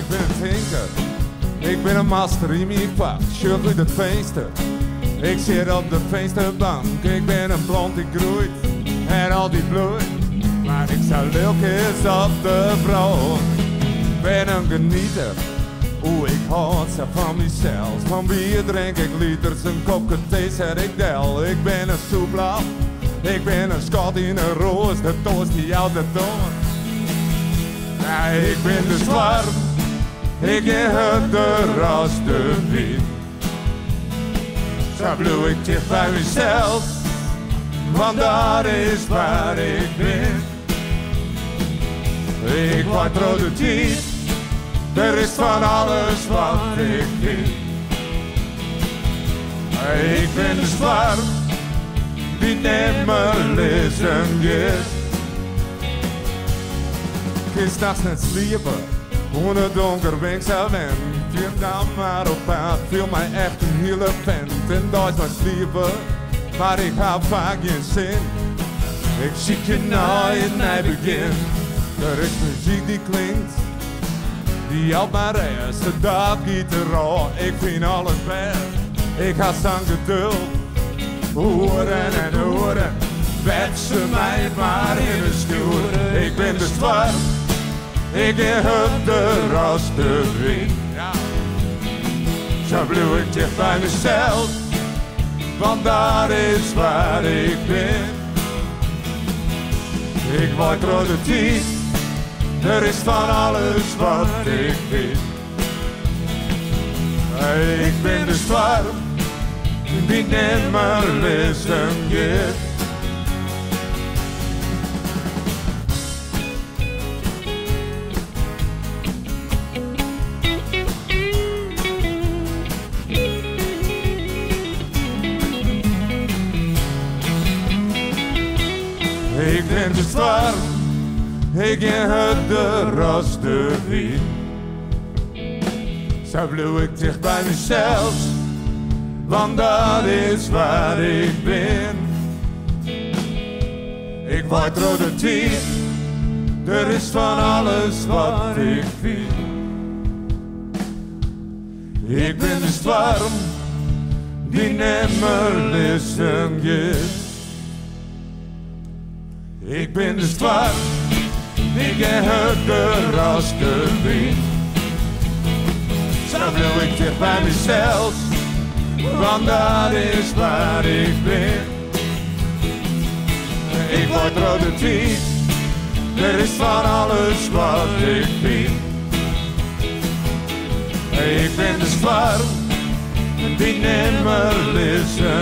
ik ben een tinker. Ik ben een master in mijn vak, sjoeg uit het feesten. Ik zit op de feestenbank, ik ben een blond die groeit en al die bloeit. Maar ik sta lilkens op de brood. Ben een genieter, ik houd ze van mezelf. Van bier drink ik liters, een kopje thee zet ik del. Ik ben een soeblaf, ik ben een schat in een roos, de toast die altijd toont. Nee, ik ben de zwart, ik heb de ras de wit. Zo bloei ik dicht bij mezelf, want dat is waar ik ben. Ik word productief, er is van alles wat ik vind. Ik ben de zwart, die nimmer lezen is. Ik s'nachts net sliepen, ohne donker ben ik zo wen. Viel dan maar op pad, viel mij echt een hele vent. En dat is mijn sliepen, maar ik heb vaak geen zin. Ik zie je nooit naar begin. Er is muziek die klinkt, die op mijn eerste dag gitaar. Ik vind alles best, ik had zo'n geduld. Horen en horen, wetsen mij maar in de stoer. Ik ben de zwart, ik heb de ras te win. Zo bloei ik dicht bij mezelf, want dat is waar ik ben. Ik word productief, er is van alles wat ik vind. Ik ben de zwart, die nimmer lezen gaat. Ik ben de zwart, ik heb de ras te wit. Zo bloei ik dicht bij mezelf, want dat is waar ik ben. Ik word productief, er is van alles wat ik vind. Ik ben de storm, die nimmer lezen gaat. Ik ben de zwart, ik heb de ras te wit. Zo wil ik dicht bij mezelf, want dat is waar ik ben. Ik word productief, er is van alles wat ik vind. Ik ben de zwart, die nimmer lezen